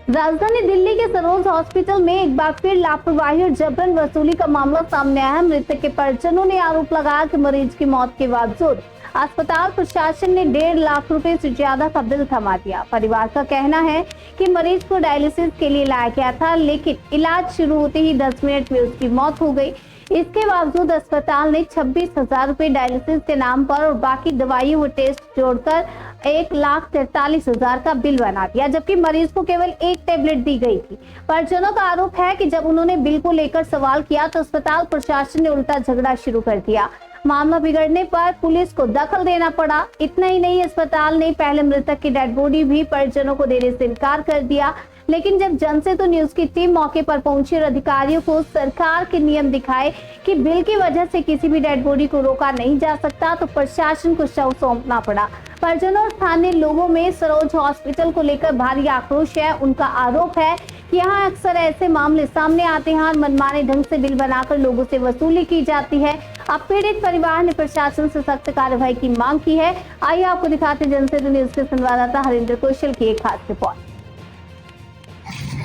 राजधानी दिल्ली के सरोज हॉस्पिटल में एक बार फिर लापरवाही और जबरन वसूली का मामला सामने आया। मृतक के परिजनों ने आरोप लगाया कि मरीज की मौत के बावजूद अस्पताल प्रशासन ने 1.5 लाख रुपए से ज्यादा का बिल थमा दिया। परिवार का कहना है कि मरीज को डायलिसिस के लिए लाया गया था, लेकिन इलाज शुरू होते ही 10 मिनट में उसकी मौत हो गई। इसके बावजूद अस्पताल ने 26,000 रुपए डायलिसिस के नाम पर और बाकी दवाइयों व टेस्ट जोड़कर 1,43,000 का बिल बना दिया, जबकि मरीज को केवल एक टेबलेट दी गई थी। परिजनों का आरोप है कि जब उन्होंने बिल को लेकर सवाल किया तो अस्पताल प्रशासन ने उल्टा झगड़ा शुरू कर दिया। मामला बिगड़ने पर पुलिस को दखल देना पड़ा। इतना ही नहीं, अस्पताल ने पहले मृतक की डेड बॉडी भी परिजनों को देने से इनकार कर दिया, लेकिन जब जनसेतु न्यूज की टीम मौके पर पहुंची और अधिकारियों को सरकार के नियम दिखाए कि बिल की वजह से किसी भी डेड बॉडी को रोका नहीं जा सकता, तो प्रशासन को शव सौंपना पड़ा। परिजनों और स्थानीय लोगों में सरोज हॉस्पिटल को लेकर भारी आक्रोश है। उनका आरोप है कि यहाँ अक्सर ऐसे मामले सामने आते हैं और मनमाने ढंग से बिल बनाकर लोगों से वसूली की जाती है। अब पीड़ित परिवार ने प्रशासन से सख्त कार्रवाई की मांग की है। आइए आपको दिखाते जनसेतु न्यूज के संवाददाता हरिंद्र कौशल की एक खास रिपोर्ट।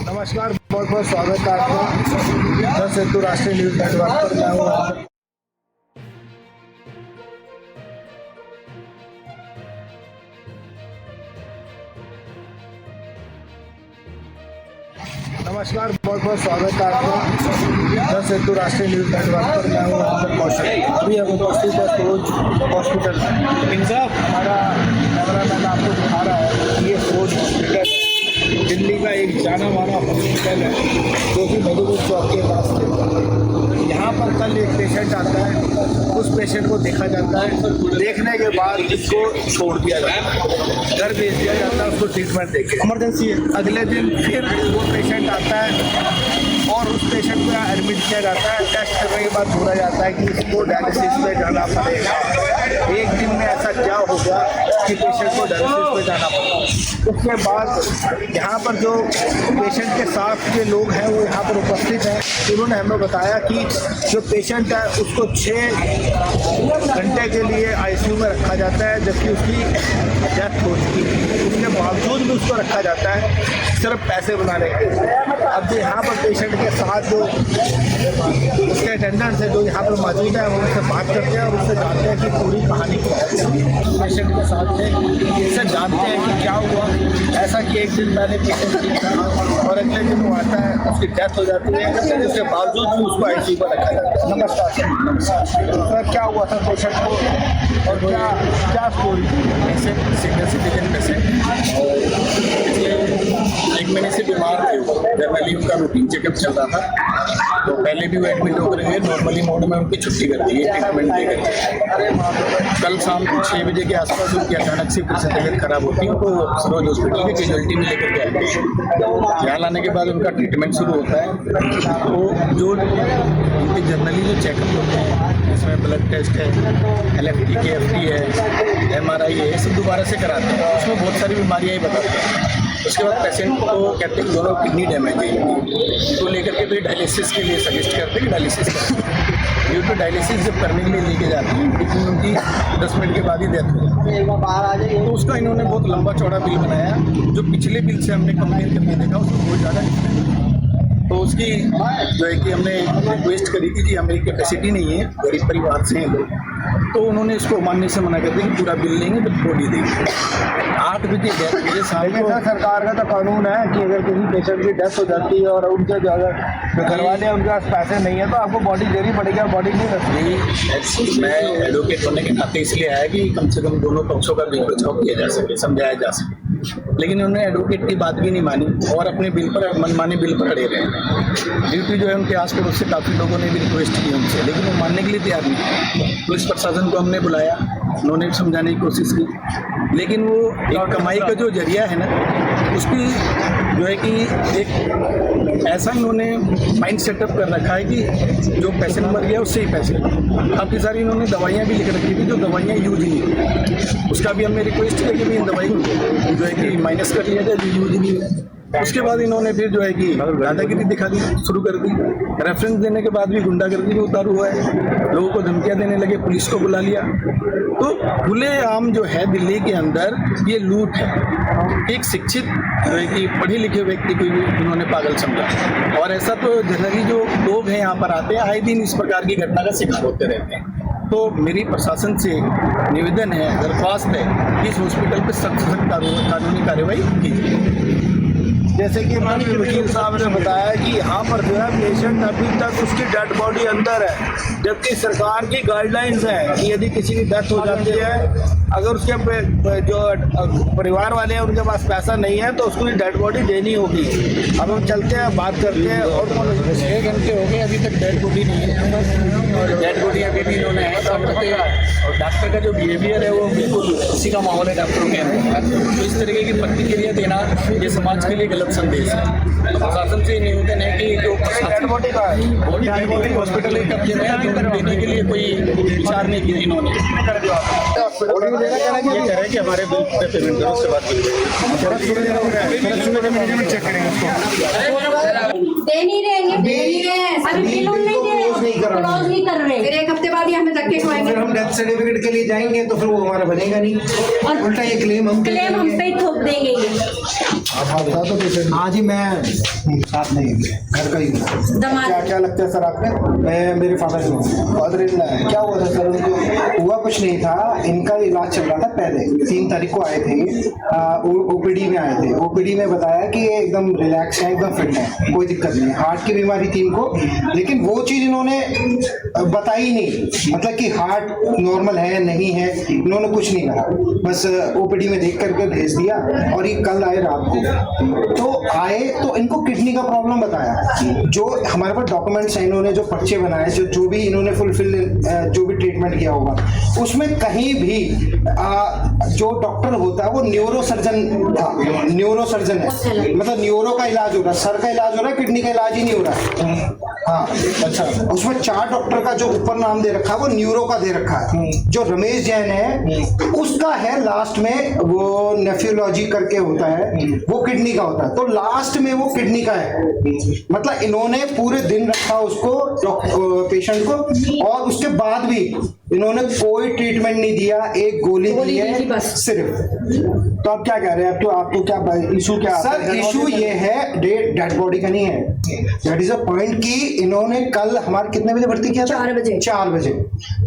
नमस्कार, बहुत बहुत स्वागत है आपका जनसेतु राष्ट्रीय न्यूज नेटवर्क पर। मैं हूँ नमस्कार, बहुत बहुत स्वागत है आपका जनसेतु राष्ट्रीय न्यूज नेटवर्क पर। मैं हूँ हरिंद्र कौशल। अभी हम उपस्थित है सरोज हॉस्पिटल में। हमारा कैमरामैन आपको दिखा रहा है कि ये सरोज हॉस्पिटल दिल्ली का एक जाना माना हॉस्पिटल है, जो कि मधुबन चौक के पास है। यहाँ पर कल एक पेशेंट आता है, उस पेशेंट को देखा जाता है, देखने के बाद इसको छोड़ दिया जाता है, घर भेज दिया जाता है उसको ट्रीटमेंट देके। इमरजेंसी है। अगले दिन फिर वो पेशेंट आता है और उस पेशेंट को यहाँ एडमिट किया जाता है। टेस्ट करने के बाद बोला जाता है कि इसको डायलिसिस पे जाना पड़ेगा। एक दिन में ऐसा क्या होगा कि पेशेंट को डायलिसिस पे जाना पड़ेगा। उसके बाद यहाँ पर जो पेशेंट के साथ के लोग हैं वो यहाँ पर उपस्थित हैं, उन्होंने हमें बताया कि जो पेशेंट है उसको 6 घंटे के लिए आईसीयू में रखा जाता है, जबकि उसकी डेथ हो चुकी है। उसके बावजूद भी उसको रखा जाता है सिर्फ पैसे बनाने के लिए। अब जो यहाँ पर पेशेंट के साथ जो उसके अटेंडेंट्स है जो यहाँ पर मौजूद है, हम उनसे बात करते हैं और उससे जानते हैं कि पूरी कहानी क्या है। पेशेंट के साथ थे, उससे जानते हैं कि क्या हुआ। ऐसा कि एक दिन पहले पेशेंट ठीक था और अगले दिन वो आता है, उसकी डेथ हो जाती है, उसके बावजूद भी उसको आईसीयू पर रखा जाता है। नमस्कार सर, क्या हुआ था पेशेंट को और क्या story? Patient senior citizen patient और 1 महीने से बीमार थे। जनरली उनका रूटीन चेकअप चल रहा था, तो पहले भी वो एडमिट होकर गए। नॉर्मली मोड में उनकी छुट्टी कर दी है ट्रीटमेंट देकर। कल शाम को 6 बजे के आसपास उनकी अचानक से फिर से तबीयत खराब होती है, तो सरोज हॉस्पिटल के कैजुअलिटी में लेकर गए। यहाँ लाने के बाद उनका ट्रीटमेंट शुरू होता है। तो जो उनके जनरली जो चेकअप होते हैं, इसमें ब्लड टेस्ट है, LFT KFT है, MRI है, ये सब दोबारा से कराते हैं। उसमें बहुत सारी बीमारियाँ ही बताते हैं। उसके बाद पेशेंट को कहते हैं दोनों किडनी डैमेज है, तो लेकर के फिर डायलिसिस के लिए सजेस्ट करते हैं कि डायलिसिस करें। ड्यू टू डायलिसिस जब करने के लिए लेके जाते हैं, लेकिन उनकी 10 मिनट के बाद ही डेथ हो जाती है। तो उसका इन्होंने बहुत लंबा चौड़ा बिल बनाया, जो पिछले बिल से हमने कंपेयर करके देखा उसमें बहुत ज़्यादा डिफरेंस। तो उसकी जो है कि हमने रिक्वेस्ट करी थी कि हमारी कैपेसिटी नहीं है, गरीब परिवार से हैं लोग, तो उन्होंने इसको मानने से मना कर दिया कि पूरा बिल लेंगे तो बॉडी देंगे। 8 बजे डेथ मुझे सामने सरकार का तो कानून है कि अगर किसी पेशेंट की डेथ हो जाती है और उनके जो घर वाले हैं उनके पास पैसे नहीं है तो आपको बॉडी देनी पड़ेगी, और बॉडी नहीं रखी। मैं एडवोकेट होने के नाते इसलिए आया कि कम से कम दोनों पक्षों का बिल बचाव किया जा सके, समझाया जा सके। लेकिन उन्होंने एडवोकेट की बात भी नहीं मानी और अपने बिल पर मनमाने बिल पर अड़े रहे। ड्यूटी जो है उनके आस पड़ोस से काफ़ी लोगों ने भी रिक्वेस्ट की उनसे, लेकिन वो मानने के लिए तैयार नहीं थे। पुलिस प्रशासन को हमने बुलाया, उन्होंने समझाने की कोशिश की, लेकिन वो एक कमाई का जो जरिया है ना, उसकी जो है कि एक ऐसा इन्होंने माइंड सेटअप कर रखा है कि जो पेशेंट मर गया उससे ही पैसे। काफ़ी सारी इन्होंने दवाइयाँ भी लिख रखी थी जो दवाइयाँ यूज ही नहीं हुई। उसका भी हमने रिक्वेस्ट किया कि इन दवाई जो है कि माइनस कर लिया जाए, जो यूज नहीं है। उसके बाद इन्होंने फिर जो है कि दादागिरी दिखा दी, शुरू कर दी। रेफरेंस देने के बाद भी गुंडागर्दी में उतारू हुआ है, लोगों को धमकियां देने लगे, पुलिस को बुला लिया। तो खुलेआम जो है दिल्ली के अंदर ये लूट है। एक शिक्षित जो है कि पढ़े लिखे व्यक्ति को भी इन्होंने पागल समझा, और ऐसा तो जनरली जो लोग हैं यहाँ पर आते हैं आए दिन इस प्रकार की घटना का शिकार होते रहते हैं। तो मेरी प्रशासन से निवेदन है, दरख्वास्त है कि इस हॉस्पिटल पर सख्त से सख्त कानूनी कार्रवाई कीजिए। जैसे कि माननीय वकील साहब ने बताया कि यहाँ पर जो है पेशेंट अभी तक उसकी डेड बॉडी अंदर है, जबकि सरकार की गाइडलाइंस है कि यदि किसी की डेथ हो जाती है, अगर उसके जो परिवार वाले हैं उनके पास पैसा नहीं है तो उसको डेड बॉडी देनी होगी। अब हम चलते हैं, बात करते हैं। और 6 घंटे हो गए, अभी तक डेड बॉडी नहीं है, और डेड बॉडी अभी भी इन्होंने और डॉक्टर का जो बिहेवियर है वो बिल्कुल उसी का माहौल है डॉक्टरों के अंदर। तो इस तरीके की प्रतिक्रिया देना ये समाज के लिए गलत संदेश है। तो प्रशासन से निवेदन है कि जो डेड बॉडी का बॉडी हॉस्पिटल के कब्जे में है, तो देने के लिए कोई विचार नहीं किया इन्होंने। ये कह रहे हैं कि हमारे बिल पे पेमेंट करो, उसके बाद दे नहीं रहे, अभी बिल नहीं दे रहे, क्लोज नहीं कर रहे। फिर एक हफ्ते बाद ही हमें धक्के खाएंगे। फिर हम डेथ सर्टिफिकेट के लिए जाएंगे तो फिर वो हमारा बनेगा नहीं, और उल्टा ये क्लेम हम पे ही ठोक देंगे ये। हाँ जी, मैं साथ नहीं, घर का ही हूँ। दमाद क्या लगता है सर आपने? मैं मेरे फादर है। क्या हुआ था सर उनको? हुआ कुछ नहीं था, इनका इलाज चल रहा था। पहले 3 तारीख को आए थे, ओपीडी में आए थे। ओपीडी में बताया कि ये एकदम रिलैक्स है, एकदम फिट है, कोई दिक्कत नहीं। हार्ट की बीमारी थी इनको, लेकिन वो चीज इन्होंने बताई नहीं, मतलब कि हार्ट नॉर्मल है नहीं है, इन्होंने कुछ नहीं कहा। बस ओपीडी में देख करके भेज दिया, और ये कल आए रात को। तो आए तो इनको किडनी का प्रॉब्लम बताया। जो हमारे पास डॉक्यूमेंट्स हैं, इन्होंने जो पर्चे बनाए, जो भी इन्होंने फुलफिल जो भी ट्रीटमेंट किया होगा, उसमें कहीं भी जो डॉक्टर होता है वो न्यूरो सर्जन था। न्यूरो सर्जन है, मतलब न्यूरो का इलाज हो रहा है, सर का इलाज हो रहा है, किडनी का इलाज ही नहीं हो रहा है। हाँ, अच्छा। उसमें 4 डॉक्टर का जो ऊपर नाम दे रखा है वो न्यूरो का दे रखा है। जो रमेश जैन है उसका है लास्ट में, वो नेफ्रोलॉजी करके होता है, वो किडनी का होता है। तो लास्ट में वो किडनी का है। मतलब इन्होंने पूरे दिन रखा उसको, पेशेंट को, और उसके बाद भी इन्होंने कोई ट्रीटमेंट नहीं दिया, एक गोली दी है सिर्फ। तो आप क्या कह रहे हैं? आपको क्या इशू क्या? सर इशू ये है, डेड बॉडी का नहीं है, दैट इज अ पॉइंट कि इन्होंने कल हमारे कितने बजे भर्ती किया था?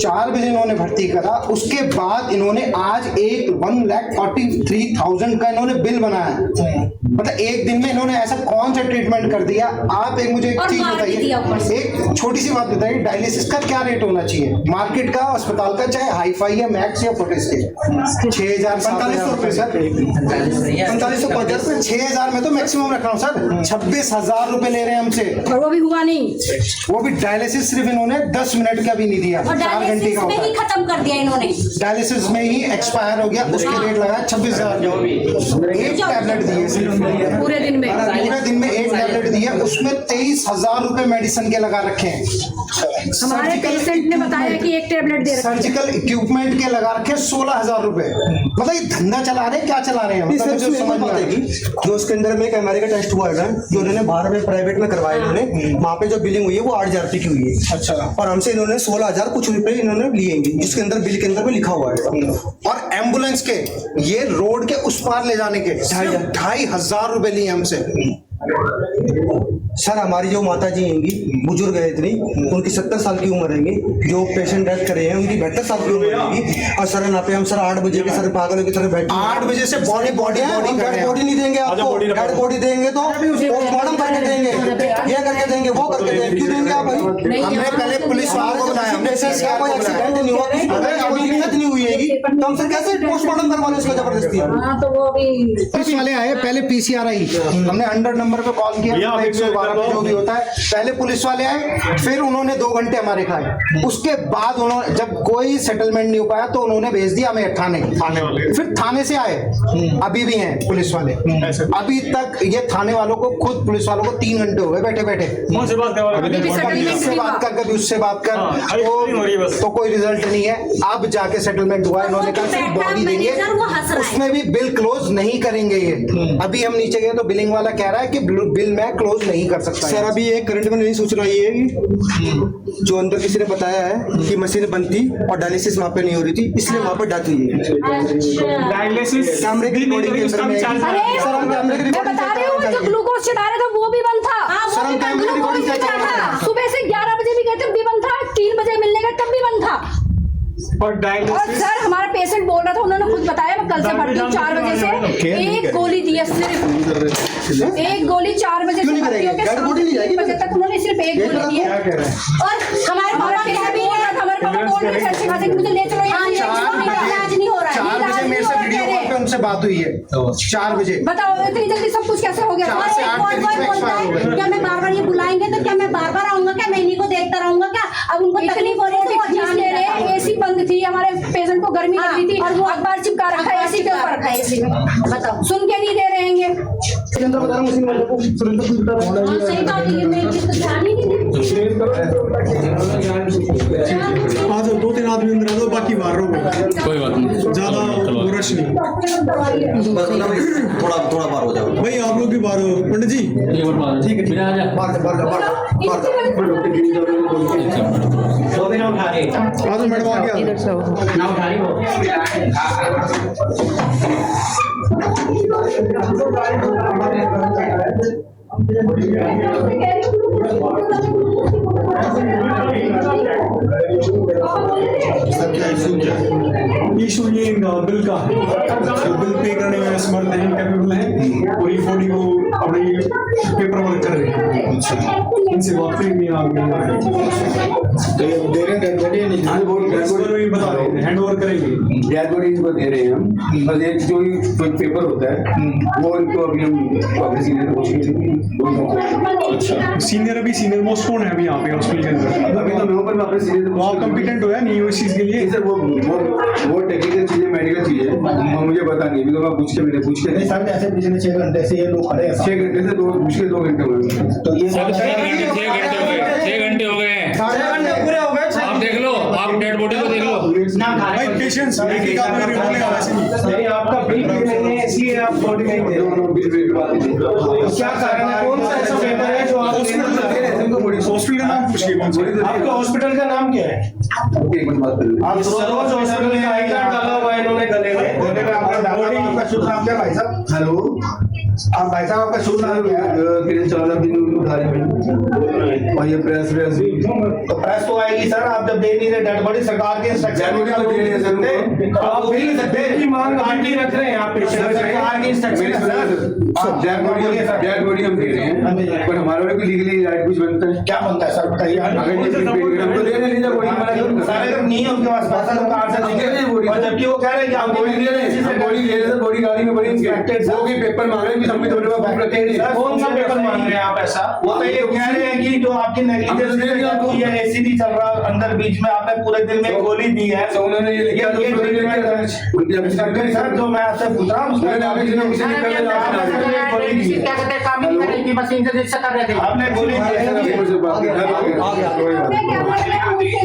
4 बजे इन्होंने भर्ती करा। उसके बाद इन्होंने आज 1,43,000 का इन्होंने बिल बनाया। मतलब एक दिन में इन्होंने ऐसा कौन सा ट्रीटमेंट कर दिया? आप एक चीज बताइए, एक छोटी सी बात बताइए, डायलिसिस का क्या रेट होना चाहिए मार्केट का, अस्पताल का, चाहे हाईफाई या मैक्स या फोर्टिस के? 6,000 4500 रुपए सर, 4550 6,000 में तो मैक्सिमम रख रहा हूँ सर। 26,000 रुपए ले रहे हैं हमसे, और वो भी हुआ नहीं। वो भी डायलिसिस सिर्फ इन्होंने 10 मिनट का भी नहीं दिया, 4 घंटे का होता है। खत्म कर दिया इन्होंने, डायलिसिस में ही एक्सपायर हो गया, उसके रेट लगाया 26,000। एक टैबलेट दिए सिर्फ पूरे दिन में एक टैबलेट दिया, उसमें 23,000 रुपए मेडिसिन के लगा रखे हैं। हमारे पेशेंट ने बताया कि एक टैबलेट दे रखा है। सर्जिकल इक्विपमेंट के लगा रखे 16,000 रुपए। मतलब ये धंधा चला रहे हैं, क्या चला रहे हैं? मतलब जो समझ में आएगी, जो उसके अंदर में एक एमआरआई का टेस्ट हुआ है जो उन्होंने बाहर में प्राइवेट में करवाया, इन्होंने वहाँ पे जो बिलिंग हुई है वो 8,000 रुपए की हुई है। अच्छा। और हमसे इन्होंने 16,000 कुछ रुपए इन्होंने लिए, जिसके अंदर बिल के अंदर में लिखा हुआ है। और एम्बुलेंस के ये रोड के उस पार ले जाने के 2,500 रुपए लिए हमसे। सर हमारी जो माता जी होंगी, बुजुर्ग है इतनी, उनकी 70 साल की उम्र रहेंगी, जो पेशेंट डेथ करे हैं उनकी 72 साल की उम्र रहेगी। और सर यहाँ पे हम सर 8 बजे के सर पागलों की तरह बैठे 8 बजे से बॉडी नहीं देंगे आपको, डेड बॉडी देंगे तो पोस्टमार्टम करके देंगे, ये करके देंगे, वो करके देंगे। क्यों देंगे आप भाई? हमने पहले पुलिस वालों को बुलाया, हमने कोई एक्सीडेंट नहीं हुआ, कोई दिक्कत नहीं हुई है, तो हम सर कैसे पोस्टमार्टम करवा लें इसका जबरदस्ती? तो वो भी पुलिस वाले आए, पहले पीसीआर आई, हमने 100 नंबर पे कॉल किया, 112 में जो भी होता है। पहले पुलिस वाले आए, फिर उन्होंने 2 घंटे हमारे खाए। उसके बाद उन्होंने जब कोई सेटलमेंट नहीं हो पाया तो उन्होंने भेज दिया हमें थाने वाले। फिर थाने से आए, अभी भी हैं पुलिस वाले, अभी तक ये थाने वालों को खुद पुलिस वालों को 3 घंटे हो गए बैठे बैठे। कौन से बात करवा अभी भी settlement इससे नहीं हुआ। बात कर, कभी उससे बात कर, अभी नहीं हो रही है बस। तो कोई रिजल्ट नहीं है। अब जाके सेटलमेंट हुआ, इन्होंने कहा सिर्फ बॉडी देंगे, मैनेजर वो हंस रहा है। उसमें भी बिल क्लोज नहीं करेंगे ये। अभी हम नीचे गए तो बिलिंग वाला कह रहा है कि बिल मैं क्लोज नहीं कर सकता। सर अभी एक करंट में नहीं सोच रहा ये कि जो अंदर किसी ने बताया है कि मशीन बंद थी और डायलिसिस वहाँ पे नहीं हो रही थी, इसलिए वहाँ पर डेथ हुई है। डायलिसिस कैमरे की रिकॉर्डिंग के अंदर में अरे सर हम कैमरे की मैं रिकॉर्डिंग बता रही हूँ, जो ग्लूकोज चढ़ा रहा था वो भी बंद था। सर, हम कैमरे की रिकॉर्डिंग ग्लूकोज चेक कर रहे हैं। सुबह से 11 बजे भी गए तब भी बंद था, 3 बजे मिलने गए तब भी बंद था। और और डायलिसिस सर हमारा पेशेंट बोल रहा था, उन्होंने खुद बताया मैं कल से भर्ती हूँ 4 बजे से, एक गोली दी है सिर्फ, एक गोली 4 बजे से भर्ती होकर डेड बॉडी नहीं जाएगी 3 बजे तक उन्होंने सिर्फ एक गोली दी है। और हमारे पापा के भी बोल रहा था, हमारे पापा बोल रहे थे अच्छे खासे कि मुझे ले चलो यहाँ, इलाज नहीं हो रहा है, 4 इलाज बजे नहीं मेरे हो से रहा वीडियो कॉल पे उनसे बात हुई है। 4 बजे बताओ इतनी जल्दी सब कुछ कैसे हो गया? 4 से 8 के बीच में एक्सपायर हो गए। क्या मैं बार बार ये बुलाएंगे तो क्या मैं बार बार आऊंगा? क्या मैं इन्हीं को देखता रहूंगा? क्या अब उनको तकलीफ हो रही है तो वो जान ले रहे हैं, एसी बंद थी, हमारे पेशेंट को गर्मी लग रही थी और वो अखबार चिपका रखा है एसी के ऊपर, ऐसे में बताओ। सुन के नहीं दे रहे हैं। सुरेंद्र बता रहा हूँ मशीन वाले को, सुरेंद्र को बता रहा हूँ। सही बात है, मैं इस पर ध्यान ही नहीं देती। आज 2-3 आदमी अंदर आ दो, बाकी बाहर रहो, कोई बात नहीं, ज्यादा रश नहीं। थोड़ा बाहर हो जाओ भाई आप लोग भी बाहर हो। पंडित जी ठीक है, बिना आ जा। आ जाओ मैडम, आ गया। इशू ये बिल का, जो बिल पे करने में समर्थ हैं, कैपेबल हैं, वही बॉडी को अपनी पेपर वर्क कर रहे हैं। इनसे बात नहीं आ गई, तो ये दे रहे हैं डेड बॉडी नहीं? भी बता रहे हैं, हैंड ओवर करेंगे। डेड बॉडी इनको दे रहे हैं हम, बस एक जो कोई पेपर होता है वो इनको अभी हम अच्छा, सीनियर अभी सीनियर मोस्ट कौन है अभी यहाँ पे हॉस्पिटल के अंदर? अभी तो मैं ऊपर वापस सीधे वो आप कॉम्पिटेंट हो या नहीं हो इस चीज के लिए? सर वो टेक्निकल चीजें मेडिकल चीजें वो मुझे पता नहीं, अभी तो मैं पूछ के नहीं सर, ऐसे पिछले 6 घंटे से ये लोग खड़े हैं। 6 घंटे से मुश्किल 2 घंटे हुए। तो ये 6 घंटे हो गए, 6 घंटे पूरे हो गए। आप देख लो, आप डेड बॉडी को देख लो। भाई पेशेंट्स एक एक आदमी रिपोर्ट लेगा, वैसे नहीं। आपका बिल नहीं है इसलिए आप बॉडी नहीं दे रहे। क्या कारण है? कौन सा ऐसा पेपर है जो आप हॉस्पिटल का नाम पूछिए कौन सा? आपका हॉस्पिटल का नाम क्या है? एक मिनट बात करें। आप सरोज हॉस्पिटल का आई कार्ड डाला हुआ है इन्होंने गले में। आपका शुभ नाम क्या भाई साहब? हेलो, आप भाई साहब आपका शुभ नाम क्या है? किरण 14 दिन उधारी में और ये प्रेस भी तो प्रेस तो आएगी सर, आप जब दे नहीं रहे डेड बॉडी, सरकार के इंस्ट्रक्शन डेड बॉडी तो दे रहे हैं सर, आप बिल की मांग आंटी रख रहे हैं आप पेशेंट। सरकार के इंस्ट्रक्शन है सर। डेड बॉडी हम दे रहे हैं, पर हमारे भी लीगली राइट कुछ बनता है। क्या बनता है सर बताइए? अगर ये हम तो दे रहे हैं, बॉडी सारे जब नहीं है उनके पास पैसा तो कार से देंगे, और जबकि वो कह रहे हैं कि आप बॉडी दे रहे हैं, बॉडी ले रहे हैं, बॉडी गाड़ी में बड़ी इंस्पेक्टेड लोग ही पेपर मांग रहे हैं कि हम भी तो बुक रखे हैं। कौन सा पेपर मांग रहे हैं आप ऐसा? वो तो ये कह रहे हैं कि जो आपकी नेगलिजेंस है, एसी नहीं चल रहा अंदर, बीच में आपने पूरे दिन में गोली दी है, तो उन्होंने ये लिखा तो सरकारी सर जो मैं आपसे पूछ रहा हूँ आपने गोली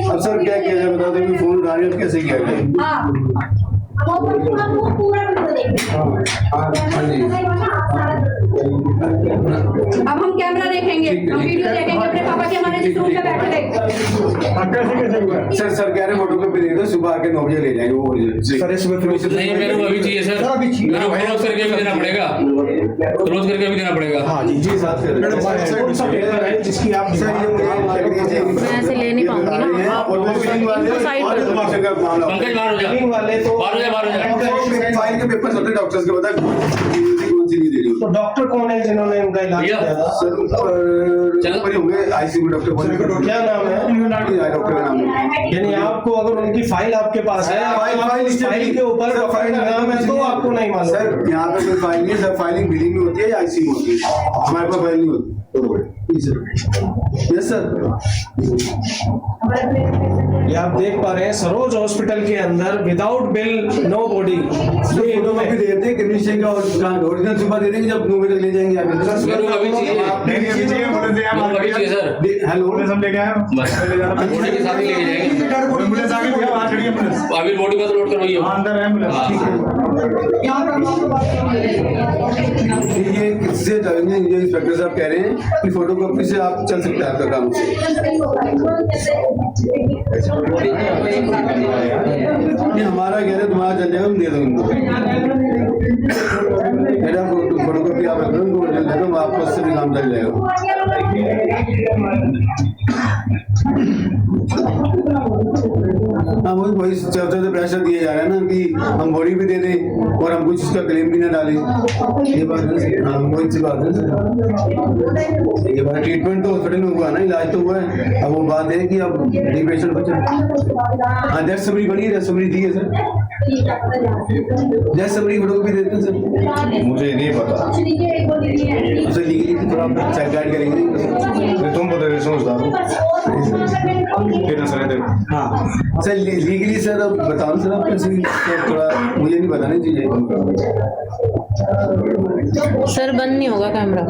अब सर क्या किया जाए बता दो, फोन उठा रहे हो कैसे किया जाए? अब हम कैमरा देखेंगे, हम वीडियो देखेंगे अपने पापा के, हमारे जिस रूम में बैठे थे। सर कह रहे फोटो कॉपी दे दो, सुबह आके 9 बजे ले जाएंगे वो सर इस सुबह फिर नहीं, मेरे को अभी चाहिए सर, मेरे को क्लोज करके भी देना पड़ेगा, क्लोज करके भी देना पड़ेगा। हाँ जी साथ मैडम कौन सा पेपर है जिसकी आप मैं ऐसे ले नहीं पाऊंगी ना। पंकज बाहर हो जा, वाले तो बाहर हो जा, बाहर हो जा। फाइल के पेपर होते डॉक्टर्स के बता कौन सी नहीं दे रही तो डॉक्टर कौन है जिन्होंने उनका इलाज भैया। किया था? सर पर होंगे आईसीयू डॉक्टर क्या नाम है? डॉक्टर का नाम है। यानी आपको अगर उनकी फाइल आपके पास है, फाइल के ऊपर डॉक्टर का नाम है तो आपको नहीं मालूम। सर यहाँ पे कोई फाइल नहीं है, सर फाइलिंग बिलिंग में होती है या आईसीयू में होती है, हमारे पास फाइल नहीं होती। यस सर, ये आप देख पा रहे हैं सरोज हॉस्पिटल के अंदर without bill no body. Photocopy दे देते हैं, कमीशन का ओरिजिनल सुबह दे देंगे, नहीं, जब 9 बजे तक ले जाएंगे आप सर वो अभी चाहिए, वो अभी चाहिए सर। हेलो सब लेके आए बस बॉडी के साथ ही लेके जाएंगे। एम्बुलेंस आ गई भैया, वहाँ खड़ी है एम्बुलेंस, अभी बॉडी बस लोड करवाइए। अंदर है एम्बुलेंस। ये किससे जाएंगे? ये इंस्पेक्टर साहब कह रहे हैं कि फोटोकॉपी से आप चल सकते हैं, आपका काम ये हमारा कह रहे तुम्हारा चल जाएगा, हम दे दो इनको फोटोकॉपी आप रख लो, उनको जल दे दो, आपको उससे भी काम चल जाएगा। हाँ वही चलते तो प्रेशर दिया जा रहा है ना कि हम बॉडी भी दे दें और हम कुछ उसका क्लेम भी ना डालें। ये बात है, हाँ वही सी बात है। ये बात ट्रीटमेंट तो हॉस्पिटल में हुआ ना, इलाज तो हुआ है। अब वो बात है कि अब पेशेंट बचा। हाँ डेथ समरी बनी है, डेथ समरी दी है सर, डेथ समरी फोटो भी देते हैं सर। मुझे नहीं पता, उसे लीगली थोड़ा चेक गाइड करेंगे। तुम बता समझदार हाँ सर लीगली सर, अब बताओ सर आप कैसे, थोड़ा मुझे नहीं बताना चीजें। सर बंद नहीं होगा कैमरा।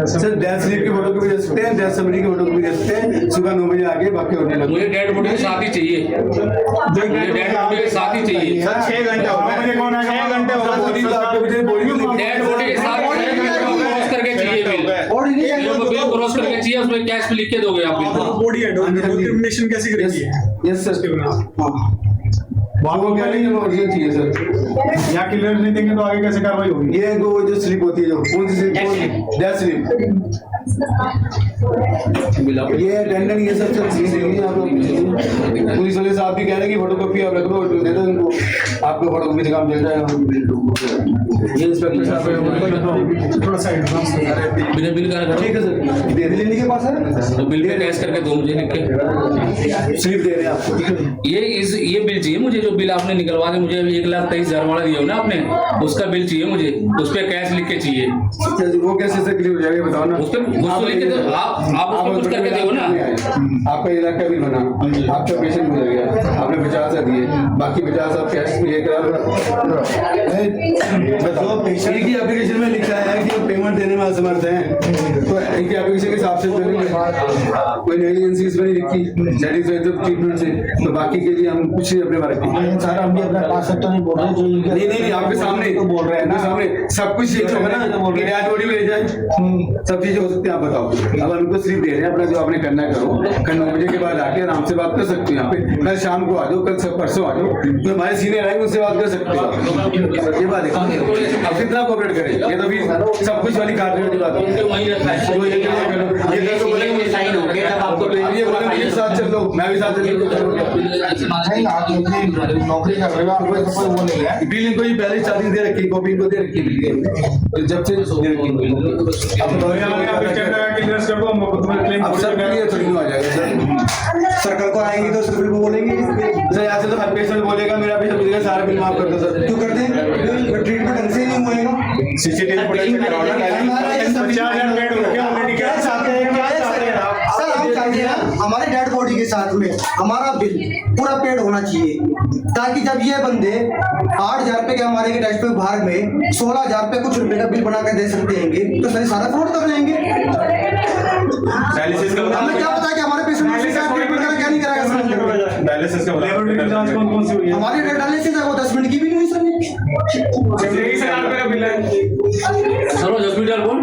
सर डेथ स्लिप की फोटो भी दे सकते हैं, डेथ समरी की फोटो भी दे सकते हैं, सुबह 9 बजे आके बाकी होने लगे। मुझे डेड बॉडी के साथ ही चाहिए, मुझे डेड बॉडी के साथ ही चाहिए। 6 घंटे हो गए, 6 घंटे हो गए, बॉडी तो आपके पीछे बॉडी डेड बॉडी के साथ क्रॉस करके चाहिए बिल, बिल क्रॉस करके चाहिए, उसमें कैश पे लिख के दोगे आप बिल। बॉडी है, डॉक्यूमेंटेशन कैसे करेंगे? यस सर, वो क्या नहीं ओरिजिनल चाहिए सर, यहाँ क्लियर नहीं देंगे तो आगे कैसे कार्रवाई होगी? ये वो जो स्लिप होती है, जो कौन सी स्लिप? डेथ स्लिप, ये अटेंडेंट ये सब पुलिस वाले साहब भी कह रहे हैं कि फोटोकॉपी आप रख दो, दे दो इनको, आपको फोटोकॉपी से काम चल जाएगा। ये इंस्पेक्टर साहब थोड़ा साइड बिल बिल का ठीक है सर, दे लेने के पास है तो बिल पे कैश करके दो मुझे लिख के। स्लिप दे रहे हैं आपको। ये बिल चाहिए मुझे, जो बिल आपने निकलवा के मुझे 1,23,000 वाला दिया हो ना आपने, उसका बिल चाहिए मुझे, उस पे कैश लिख के चाहिए। वो कैसे से क्लियर हो जाएगा बताओ ना। उस पे कुछ लिख के दो, आप उसको कुछ करके दो ना। आपका इलाका भी बना, आपका पेशेंट गुजर गया, आपने 50,000 दिए, बाकी 50,000 कैश पे लेकर बताओ। पेशेंट की एप्लीकेशन में लिखा है कि पेमेंट देने में असमर्थ हैं, तो इनकी एप्लीकेशन के हिसाब से कोई नेग्लिजेंसी इसमें नहीं लिखी, सेटिस्फैक्टरी ट्रीटमेंट से, तो बाकी के लिए हम कुछ अपने बारे में सर हम भी अपना पास तो नहीं बोल रहे, जो नहीं आपके सामने तो बोल रहे हैं ना, सामने सब कुछ चीज होगा ना कि डेड बॉडी में ले जाए, सब चीजें हो सकती है। आप बताओ, अब हमको सिर्फ दे रहे हैं, अपना जो आपने करना है करो, कल 9 बजे के बाद आके आराम से बात कर सकते हो। यहाँ पे कल शाम को आ जाओ, कल सब परसों आ जाओ, तो हमारे सीनियर आएंगे उससे बात कर सकते हो। ये बात है, अब कितना कोऑपरेट करें, ये तो भी सब कुछ वाली काटने वाली बात है। वहीं रखा है, ये तो बोलेंगे साइन हो गया, तब आपको ये बोलेंगे साथ चल लो, मैं भी साथ चल नौकरी कर रहे हो, आपको वो नहीं है। बिल इनको ये पहले चार्जिंग दे रखी, कॉपी इनको दे रखी बिल की, जब से दे रखी। अब सब क्लियर थोड़ी आ जाएगा सर। सर्कल को आएंगे तो सर्कल को बोलेंगे सर यहाँ से तो हर पेशेंट बोलेगा, मेरा पेशेंट बोलेगा, सारा बिल माफ कर दो सर। क्यों कर दें? ट्रीटमेंट ढंग से नहीं हुएगा। सीसीटीवी फुटेज में कराना है, 50,000 बेड हो गया ऑलरेडी। क्या चाहते हैं, क्या चाहते हैं आप? सर हम चाहते हैं हमारे डेड बॉडी के साथ में हमारा बिल पूरा पेड होना चाहिए, ताकि जब ये बंदे 8,000 रुपए के हमारे टेस्ट पे भाग में 16,000 रुपए कुछ रुपए का बिल बना कर दे सकते हैं, तो सर सारा फ्रॉड कर लेंगे। डायलिसिस का हमें क्या पता है कि हमारे पेशेंट के साथ ट्रीटमेंट करेगा क्या नहीं करेगा। डायलिसिस का लेबोरेटरी जांच कौन सी हुई है? हमारी डायलिसिस है वो 10 मिनट की भी नहीं हुई सर। 23,000 रुपए का बिल है। सरोज हॉस्पिटल कौन?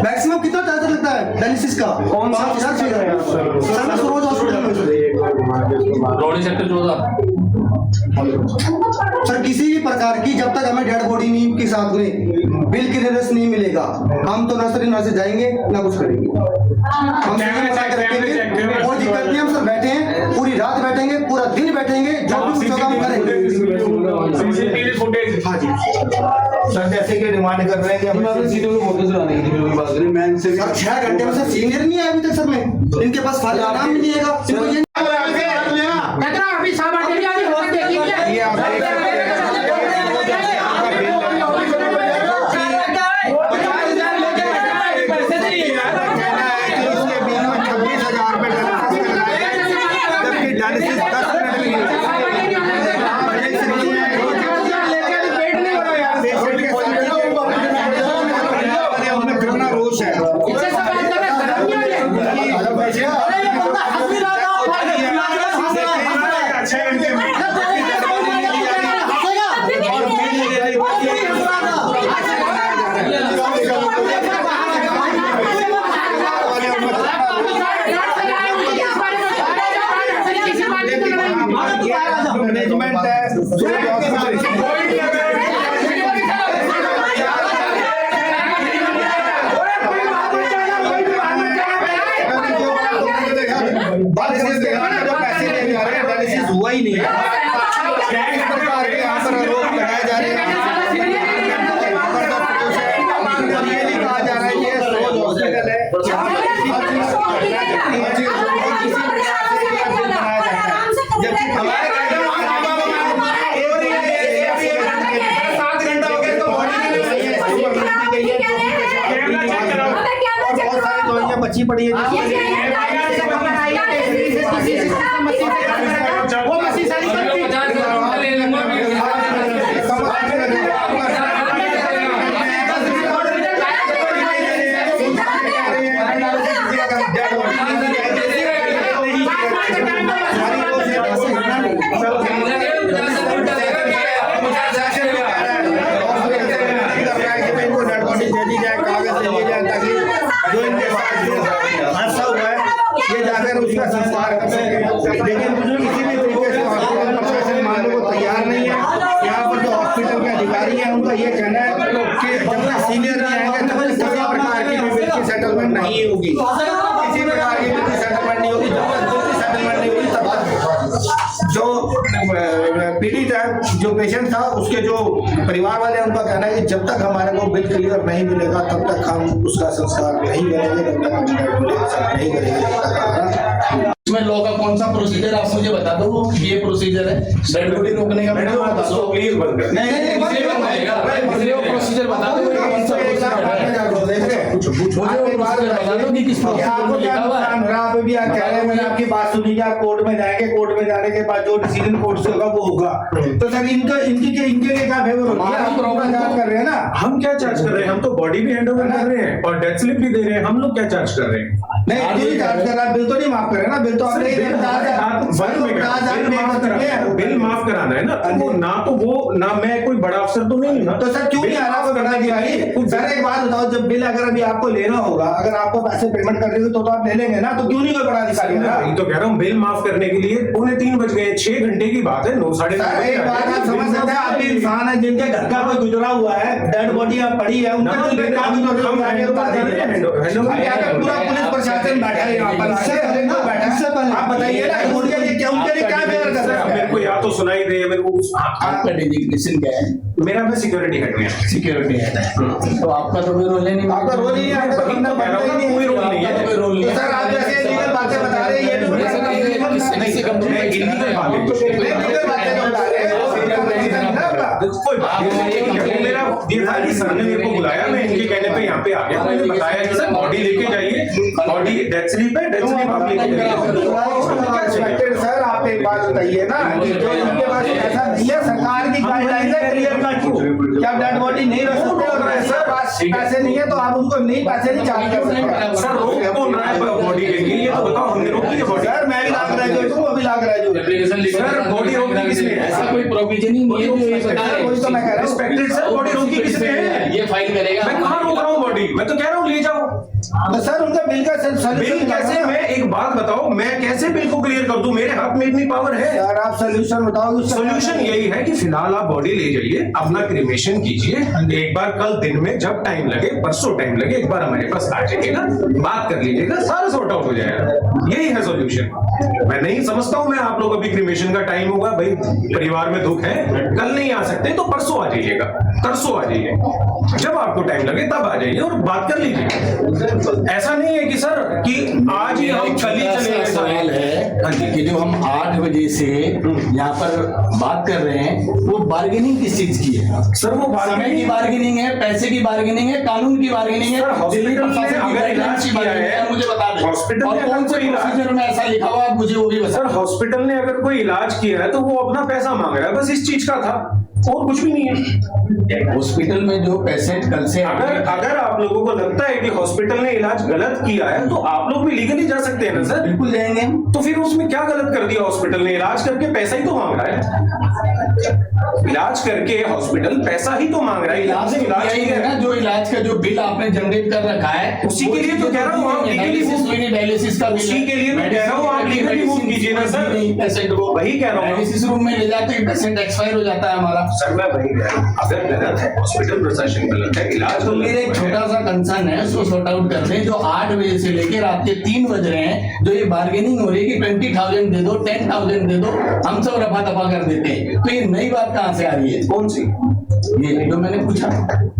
मैक्सिमम कितना चार्ज लगता है डायलिसिस का? कौन सा 5,000 चाहिए सर। मैं सरोज हॉस्पिटल में रोडी सेक्टर 14। सर किसी भी प्रकार की जब तक हमें डेड बॉडी नहीं के साथ में बिल क्लियरेंस नहीं मिलेगा, हम तो नर्सरी नर्स जाएंगे ना कुछ करेंगे। हम रखेंगे, कोई दिक्कत नहीं, हम सर बैठे हैं, पूरी रात बैठेंगे, पूरा दिन बैठेंगे, जो भी कुछ काम करेंगे। CCTV footage. हाँ जी सर जैसे कि डिमांड कर रहे हैं कि हमारे सीनियर को फोटो चलाने की बिल की बात करें, मैं इनसे सर 6 घंटे में सर सीनियर नहीं आए अभी तक सर में, इनके पास फाइल का नाम भी नहीं आएगा। इनको ये डायलिसिस 10 मिनट में रखी पड़ी है ये क्या है? वो मसीह सारी बनती है। उसका संस्कार कर सके, लेकिन किसी भी तरीके से हॉस्पिटल प्रशासन मानने को तैयार नहीं है। यहाँ पर जो हॉस्पिटल के अधिकारी हैं उनका ये कहना है कि जब तक सीनियर नहीं आएंगे तब तक किसी प्रकार की बिल की सेटलमेंट नहीं होगी, किसी प्रकार की बिल की सेटलमेंट नहीं होगी। जब तक बिल की सेटलमेंट नहीं होगी तब तक जो पीड़ित है, जो पेशेंट था, उसके जो परिवार वाले हैं उनका कहना है कि जब तक हमारे को बिल क्लियर नहीं मिलेगा तब तक हम उसका संस्कार नहीं करेंगे, तब तक हम नहीं करेंगे। इसमें लॉ का कौन सा प्रोसीजर आप मुझे बता दो। ये प्रोसीजर है डेड बॉडी रोकने का, मैडम बता दो प्लीज। बंद कर नहीं प्रोसीजर बता दो कौन सा भी आप कह रहे हैं, मैंने आपकी बात सुनी कि आप कोर्ट में जाएंगे, कोर्ट में जाने के बाद जो डिसीजन कोर्ट से होगा वो होगा। तो सर इनके लिए क्या फेवर होगा? आप प्रॉपर चार्ज कर रहे हैं ना। हम क्या चार्ज कर रहे हैं? हम तो बॉडी भी हैंड ओवर कर रहे हैं और डेथ स्लिप भी दे रहे हैं। हम लोग क्या चार्ज कर रहे हैं? नहीं चार्ज कर रहा, बिल तो नहीं माफ कर रहे ना। बिल तो आपने बिल माफ कराना है ना, तो ना मैं कोई बड़ा अफसर तो नहीं हूँ। तो सर क्यों नहीं आ रहा कोई बड़ा अधिकारी? सर एक बात बताओ, जब बिल अगर अभी आपको लेना होगा, अगर आपको पैसे पेमेंट कर देंगे तो आप ले लेंगे ना, तो क्यों नहीं कोई बड़ा अधिकारी? तो कह रहा हूँ बिल माफ करने के लिए 2:45 बज गए, 6 घंटे की बात है। 9 साढ़े 9 एक बात आप समझ सकते हैं, आप भी इंसान है, जिनके घर का कोई गुजरा हुआ है, डेड बॉडी पड़ी है, उनका पूरा पुलिस प्रशासन बैठा है यहाँ पर। आप बताइए ना उनके लिए क्या फेवर कर रहे हैं? मेरे को या तो सुनाई दे, मेरे को आपका डेजिग्नेशन क्या है? मेरा मैं सिक्योरिटी हेड में सिक्योरिटी हेड है, तो आपका तो कोई रोल नहीं। आपका रोल ही नहीं है, कोई रोल नहीं है, कोई रोल नहीं है। सर आप जैसे लीगल बातें बता रहे हैं, ये भी सर ने मेरे को बुलाया, मैं इनके कहने पे यहाँ पे आ गया। मैंने बताया कि सर बॉडी लेके जाइए, बॉडी डेथ स्लिप है, डेथ स्लिप आप लेके जाइए। सर आप एक बात बताइए ना, जो इनके पास ऐसा नहीं है, सरकार की गाइडलाइन है क्लियर कट कि आप डेड बॉडी नहीं रख सकते, और ऐसा पैसे नहीं है तो आप उनको नहीं पैसे नहीं चार्ज कर सकते। सर रोक कौन रहा है बॉडी लेके? ये तो बताओ, हमने रोकी है बॉडी? सर मैं भी लाग ग्रेजुएट हूँ, अभी लाग ग्रेजुएट। सर बॉडी रोकी किसने? ऐसा कोई प्रोविजन ही नहीं है। वही तो मैं कह रहा हूँ, रिस्पेक्टेड सर, बॉडी रोकी किसने है? ये फाइल करेगा। मैं कहाँ रोक रहा हूँ बॉडी? मैं तो कह रहा हूँ ले जाओ। तो सर उनका बिल का बिल कैसे? मैं एक बात बताओ, मैं कैसे बिल को क्लियर कर दूं? मेरे हाथ में इतनी पावर है। यार आप सोल्यूशन बताओ। सोल्यूशन यही है कि फिलहाल आप बॉडी ले जाइए, अपना क्रिमेशन कीजिए। एक बार कल दिन में जब टाइम लगे, परसों टाइम लगे, एक बार हमारे पास आ जाइएगा, बात कर लीजिएगा, सारा सॉर्ट आउट हो जाएगा। यही है सोल्यूशन। मैं नहीं समझता हूं मैं आप लोग अभी क्रिमेशन का टाइम होगा, भाई परिवार में दुख है, कल नहीं आ सकते तो परसों आ जाइएगा, तरसों आ जाइए, जब आपको टाइम लगे तब आ जाइए और बात कर लीजिए। ऐसा नहीं है कि सर कि आज ही हम कल ही चले। सवाल है कि जो हम 8 बजे से यहाँ पर बात कर रहे हैं, वो बार्गेनिंग किस चीज की है? सर वो समय की बार्गेनिंग है, पैसे की बार्गेनिंग है, कानून की बार्गेनिंग है। मुझे बता दें हॉस्पिटल और कौन से प्रोसीजर में ऐसा लिखा हुआ, मुझे वो भी बता। सर हॉस्पिटल ने अगर कोई इलाज किया है तो वो अपना पैसा मांग रहा है, बस इस चीज का था और कुछ भी नहीं है। हॉस्पिटल में जो पेशेंट कल से अगर आप लोगों को लगता है कि हॉस्पिटल ने इलाज गलत किया है तो आप लोग भी लीगली जा सकते हैं ना सर? बिल्कुल जाएंगे। तो फिर उसमें क्या गलत कर दिया? हॉस्पिटल ने इलाज करके पैसा ही तो मांग रहा है, इलाज करके हॉस्पिटल पैसा ही तो मांग रहा है। इलाज किया ना, जो इलाज का जो बिल आपने जनरेट कर रखा है, उसी के लिए तो कह रहा हूँ आप डायलिसिस का, उसी के लिए तो कह रहा हूँ आप लीगली मूव कीजिए ना सर। पेशेंट को वही कह रहा हूँ, डायलिसिस रूम में ले जाते हैं, पेशेंट एक्सपायर हो जाता है हमारा। सर मैं वही कह रहा हूँ, अगर गलत है हॉस्पिटल प्रशासन गलत है, इलाज तो मेरा एक छोटा सा कंसर्न है, उसको सॉर्ट आउट करते हैं। जो 8 बजे से लेकर रात के 3 बज रहे हैं, जो ये बार्गेनिंग हो रही है कि 20,000 दे दो, 10,000 दे दो, हम सब रफा दफा कर देते हैं, तो ये नई बात कहाँ से आ रही है? कौन सी? ये जो मैंने पूछा,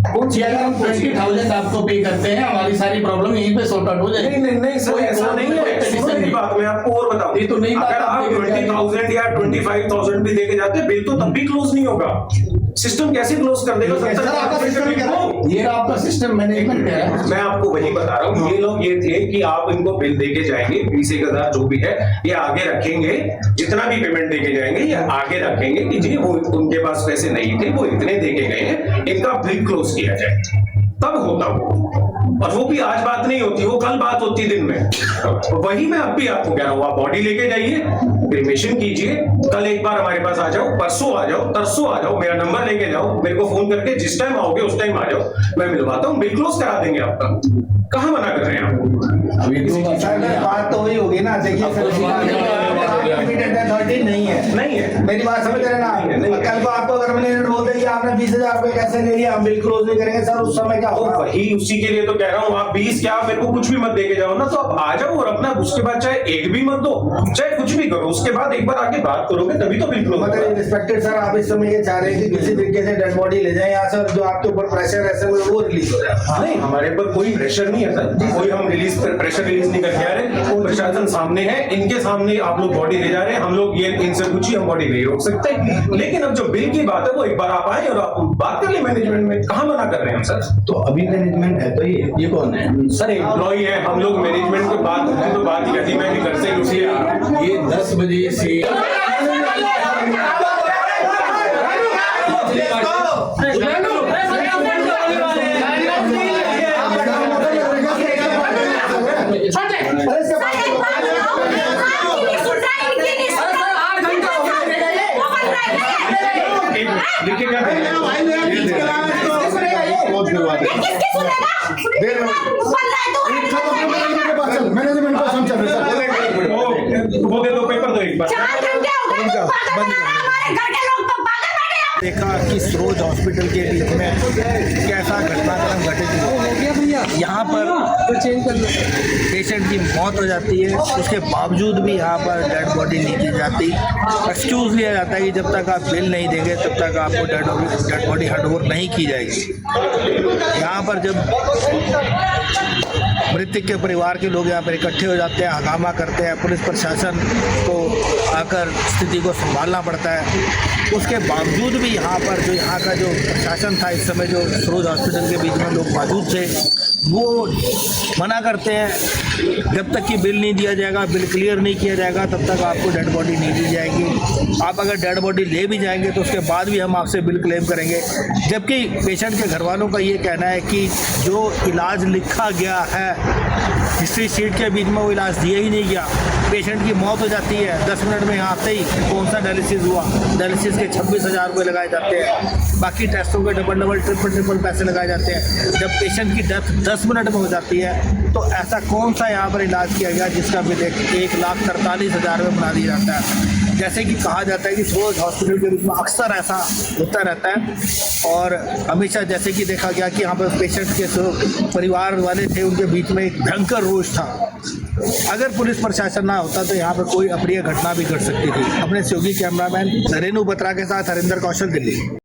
कौन सी? अगर हम 20,000 आपको पे करते हैं, हमारी सारी प्रॉब्लम यहीं पे सॉर्ट आउट हो जाएगी। नहीं सर ऐसा नहीं है। सुनो मेरी बात, मैं आपको और बताऊं, ये तो नहीं बात। अगर आप 20,000 या 25,000 भी देके जाते, बिल तो तब भी क्लोज नहीं होगा। सिस्टम कैसे क्लोज कर देगा? सर, आपका सिस्टम क्या है? ये आपका सिस्टम मैनेजमेंट है। मैं आपको वही बता रहा हूँ, ये लोग ये थे कि आप इनको बिल देके जाएंगे 20,000 जो भी है ये आगे रखेंगे, जितना भी पेमेंट देके जाएंगे ये आगे रखेंगे कि जी वो उनके पास पैसे नहीं थे, वो इतने देके गए हैं, इनका बिल क्लोज किया जाए, तब होता वो। और वो भी आज बात नहीं होती, वो कल बात होती दिन में। वही मैं अब भी आपको कह रहा हूँ, आप बॉडी लेके जाइए, क्रिमेशन कीजिए, कल एक बार हमारे पास आ जाओ, परसों आ जाओ, तरसों आ जाओ, मेरा नंबर लेके जाओ, मेरे को फोन करके जिस टाइम आओगे उस टाइम आ जाओ, मैं मिलवाता हूँ, बिल क्लोज करा देंगे आपका। कहाँ मना कर रहे हैं आप? अभी बात तो वही होगी ना, देखिए नहीं है, मेरी बात समझ रहे ना। कल को आपको अगर मैनेजर बोलते हैं कि आपने 20,000 रुपए कैसे ले लिया, हम बिल क्लोज नहीं करेंगे सर, उस समय क्या होगा? वही उसी के लिए तो कह रहा हूँ, आप 20 क्या मेरे को कुछ भी मत देके जाओ ना, तो आप आ जाओ और अपना उसके बाद चाहे एक भी मत दो, चाहे कुछ भी करो, उसके बाद एक बार आके बात करोगे तभी तो बिल क्लोज। मतलब रिस्पेक्टेड सर, आप इस समय ये चाह रहे हैं कि किसी तरीके से डेड बॉडी ले जाए यहाँ से, और जो आपके ऊपर प्रेशर ऐसे वो रिलीज हो जाए? नहीं, हमारे ऊपर कोई प्रेशर नहीं है सर, कोई हम प्रेशर रिलीज नहीं करके आ रहे। प्रशासन सामने है, इनके सामने आप लोग बॉडी ले जा रहे हैं, हम लोग ये इनसे कुछ ही हम बॉडी नहीं रोक सकते। लेकिन अब जो बिल की बात है वो एक बार आप आए और आप बात कर ले मैनेजमेंट में, कहाँ मना कर रहे हैं हम सर? तो अभी मैनेजमेंट है, तो ये कौन है सर? एम्प्लॉई है, हम लोग मैनेजमेंट को बात करते हैं तो बात ही कहती, मैं भी घर से उठी। ये 10 बजे से लिखे क्या मैनेजमेंट को समझ रहे सर, वो दे दो, पेपर दो एक बार। देखा कि सरोज हॉस्पिटल के बीच में कैसा घटनाक्रम घटित हुआ। यहाँ पर पेशेंट की मौत हो जाती है, उसके बावजूद भी यहाँ पर डेड बॉडी नहीं दी जाती। एक्सक्यूज लिया जाता है कि जब तक आप बिल नहीं देंगे तब तक आपको डेड बॉडी हैंडओवर नहीं की जाएगी। यहाँ पर जब मृतक के परिवार के लोग यहाँ पर इकट्ठे हो जाते हैं, हंगामा करते हैं, पुलिस प्रशासन को आकर स्थिति को संभालना पड़ता है। उसके बावजूद भी यहाँ पर जो यहाँ का जो प्रशासन था इस समय, जो सरोज हॉस्पिटल के बीच में लोग मौजूद थे, वो मना करते हैं जब तक कि बिल नहीं दिया जाएगा, बिल क्लियर नहीं किया जाएगा तब तक आपको डेड बॉडी नहीं दी जाएगी। आप अगर डेड बॉडी ले भी जाएंगे तो उसके बाद भी हम आपसे बिल क्लेम करेंगे। जबकि पेशेंट के घर वालों का ये कहना है कि जो इलाज लिखा गया है हिस्ट्री शीट के बीच में वो इलाज दिया ही नहीं गया। पेशेंट की मौत हो जाती है, 10 मिनट में यहाँ आते ही कौन सा डायलिसिस हुआ, डायलिसिस के 26,000 रुपये लगाए जाते हैं, बाकी टेस्टों के डबल ट्रिपल पैसे लगाए जाते हैं। जब पेशेंट की डेथ 10 मिनट में हो जाती है तो ऐसा कौन सा यहाँ पर इलाज किया गया जिसका बिल 1,43,000 रुपये बना दिया जाता है। जैसे कि कहा जाता है कि सरोज हॉस्पिटल के बीच में अक्सर ऐसा होता रहता है, और हमेशा जैसे कि देखा गया कि यहाँ पर पेशेंट के जो परिवार वाले थे उनके बीच में एक भयंकर रोष था। अगर पुलिस प्रशासन ना होता तो यहाँ पर कोई अप्रिय घटना भी घट सकती थी। अपने सहयोगी कैमरामैन रेनू बत्रा के साथ हरिंदर कौशल, दिल्ली।